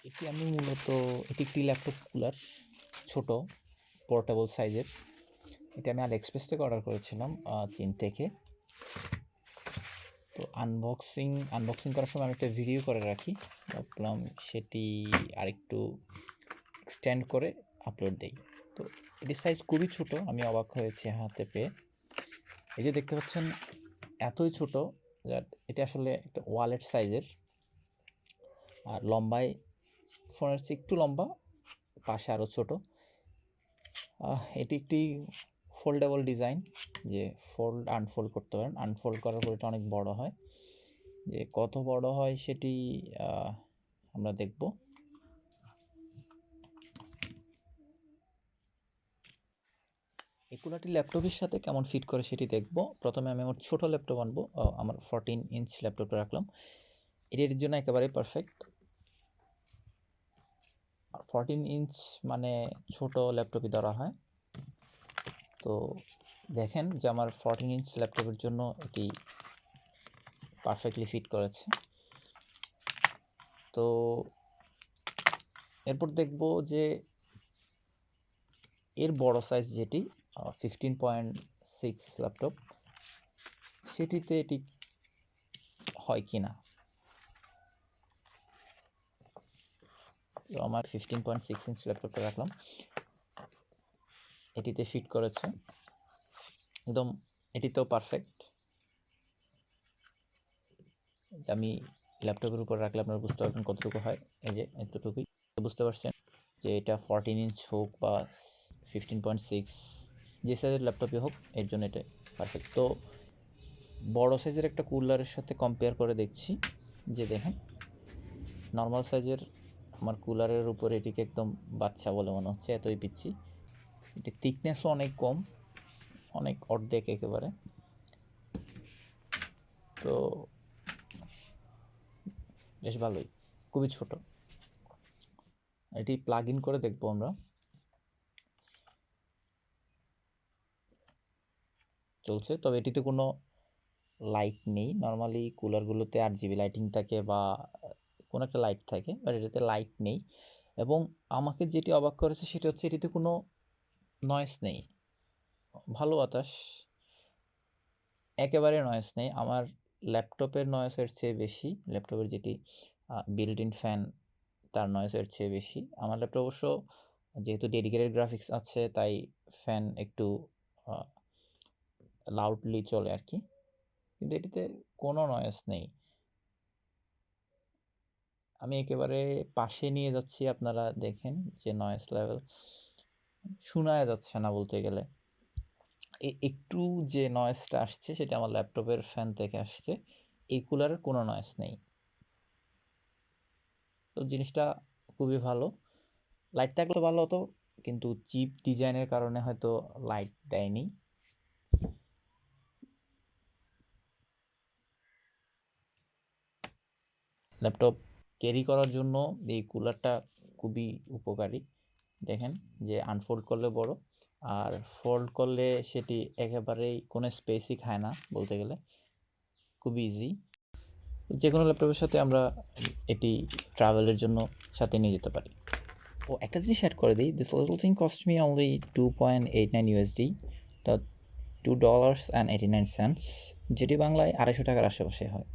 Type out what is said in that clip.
এটি আমি মূলত এটি একটি ল্যাপটপ কুলার, ছোট পোর্টেবল সাইজের। এটা আমি আলিএক্সপ্রেস থেকে অর্ডার করেছিলাম, চীন থেকে। তো আনবক্সিং করার সময় আমি একটা ভিডিও করে রাখি, ভাবলাম সেটি আরেকটু এক্সটেন্ড করে আপলোড দেই। তো এটির সাইজ খুবই ছোট, আমি অবাক হয়েছি হাতে পেয়ে। এই যে দেখতে পাচ্ছেন, এতই ছোট, এটা আসলে একটা ওয়ালেট সাইজের। আর লম্বায় ফোনের চেয়ে একটু লম্বা, পাশে আরও ছোট। এটি একটি ফোল্ডেবল ডিজাইন, যে আনফোল্ড করতে পারেন। আনফোল্ড করার পর এটা অনেক বড় হয়, যে কত বড় হয় সেটি আমরা দেখব। এই কুলারটি ল্যাপটপের সাথে কেমন ফিট করে সেটি দেখব। প্রথমে আমি আমার ছোট ল্যাপটপ আনবো, আমার 14 ইঞ্চ ল্যাপটপটা রাখলাম। এটির জন্য একেবারে পারফেক্ট। 14 ইঞ্চ মানে ছোট ল্যাপটপই ধরা হয়। তো দেখেন যে আমার 14 ইঞ্চ ল্যাপটপের জন্য এটি পারফেক্টলি ফিট করেছে। তো এরপর দেখব যে এর বড় সাইজ যেটি 15.6 ল্যাপটপ, সেটিতে এটি হয় কি না। তো আমার 15.6 ইঞ্চ ল্যাপটপটা রাখলাম, এটিতে ফিট করেছে একদম। এটিতেও পারফেক্ট। আমি ল্যাপটপের উপর রাখলে আপনারা বুঝতে পারবেন কতটুকু হয়। এই যে এতটুকুই বুঝতে পারছেন যে এটা 14 ইঞ্চ হোক বা 15.6, যে সাইজের ল্যাপটপই হোক, এর জন্য এটা পারফেক্ট। তো বড় সাইজের একটা কুলারের সাথে কম্পেয়ার করে দেখছি, যে দেখেন নর্মাল সাইজের আমার কুলারের উপর এটিকে একদম বাচ্চা বলে মনে হচ্ছে, এতই পিচ্ছি। এটি থিকনেসও অনেক কম, অনেক অর্ধেক একেবারে। তো বেশ ভালোই, খুবই ছোট। এটি প্লাগ ইন করে দেখবো আমরা। চলছে, তবে এটিতে কোনো লাইট নেই। নর্মালি কুলারগুলোতে RGB লাইটিং থাকে বা কোনো একটা লাইট থাকে, বাট এটাতে লাইট নেই। এবং আমাকে যেটি অবাক করেছে সেটা হচ্ছে এটিতে কোনো নয়েজ নেই। ভালো বাতাস, একেবারে নয়েজ নেই। আমার ল্যাপটপের নয়েজের চেয়ে বেশি, ল্যাপটপের যেটি বিল্ট ইন ফ্যান, তার নয়েজের চেয়ে বেশি। আমার ল্যাপটপ অবশ্য যেহেতু ডেডিকেটেড গ্রাফিক্স আছে, তাই ফ্যান একটু লাউডলি চলে আর কি, কিন্তু এটিতে কোনো নয়েজ নেই। আমি একেবারে পাশে নিয়ে যাচ্ছি, আপনারা দেখেন যে নয়েজ লেভেল শোনা যাচ্ছে না বলতে গেলে। একটু যে নয়েজটা আসছে সেটা আমার ল্যাপটপের ফ্যান থেকে আসছে, এই কুলারের কোনো নয়েজ নেই। তো জিনিসটা খুবই ভালো। লাইট থাকলে ভালো হতো, কিন্তু চিপ ডিজাইনের কারণে হয়তো লাইট দেয়নি। ল্যাপটপ ক্যারি করার জন্য এই কুলারটা খুবই উপকারী। দেখেন যে আনফোল্ড করলে বড়, আর ফোল্ড করলে সেটি একেবারেই কোনো স্পেসই খায় না বলতে গেলে, খুবই ইজি। যে কোনো ল্যাপটপের সাথে আমরা এটি ট্রাভেলের জন্য সাথে নিয়ে যেতে পারি। ও একটা জিনিস অ্যাড করে দিই, this little thing cost me only $2.89, তা $2.89, যেটি বাংলায় 250 টাকার আশেপাশে হয়।